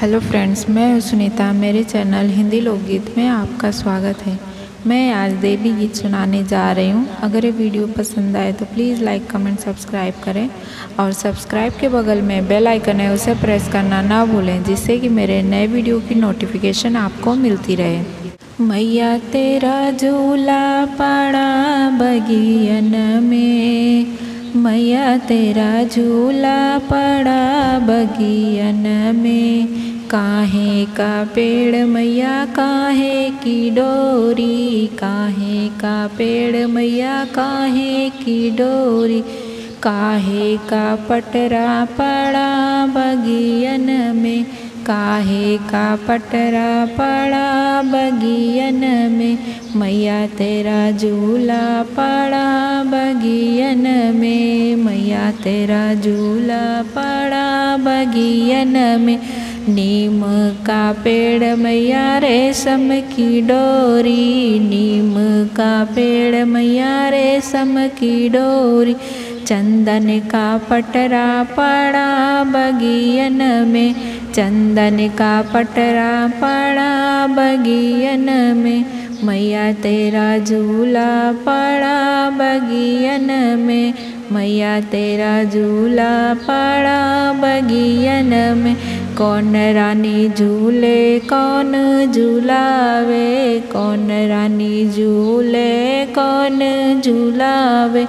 Hello friends, मैं हूं सुनीता। मेरे चैनल हिंदी लोकगीत में आपका स्वागत है। मैं आज देवी गीत सुनाने जा रही हूं। अगर ये वीडियो पसंद आए तो प्लीज़ लाइक कमेंट सब्सक्राइब करें और सब्सक्राइब के बगल में बेल आइकन है, उसे प्रेस करना ना भूलें, जिससे कि मेरे नए वीडियो की नोटिफिकेशन आपको मिलती रहे। मैया तेरा झूला पड़ा बगियन में, मैया तेरा झूला पड़ा बगियन में। काहे का पेड़ मैया काहे की डोरी, काहे का पेड़ मैया काहे की डोरी। काहे का पटरा पड़ा बगियन में, काहे का पटरा पड़ा बगियन में। मैया तेरा झूला पड़ा बगियन में, मैया तेरा झूला पड़ा बगियन में। नीम का पेड़ मैया रेशम की डोरी, नीम का पेड़ मैया रेशम की डोरी। चंदन का पटरा पड़ा बगियन में, चंदन का पटरा पड़ा बगियन में। मैया तेरा झूला पड़ा बगियन में, मैया तेरा झूला पड़ा बगियन में। कौन रानी झूले कौन झूलावे, कौन रानी झूले कौन झूलावे।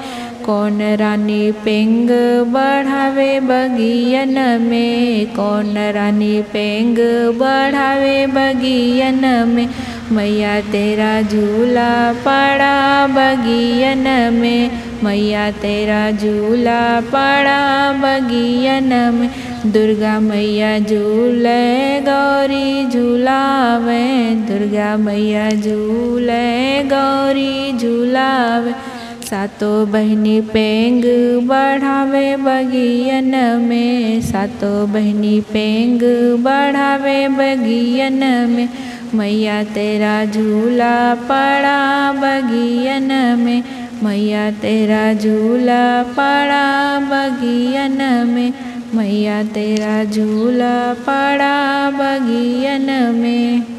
कौन रानी पेंग बढ़ावे बगियन में, कौन रानी पेंग बढ़ावे बगियन में। मैया तेरा झूला पड़ा बगियन में, मैया तेरा झूला पड़ा बगियन में। दुर्गा मैया झूले गौरी झूलावे, दुर्गा मैया झूले गौरी झूलावे। सातों बहनी पेंग बढ़ावे बगियन में, सातों बहनी पेंग बढ़ावे बगियन में। मैया तेरा झूला पड़ा बगियन में, मैया तेरा झूला पड़ा बगियन में। मैया तेरा झूला पड़ा बगियन में।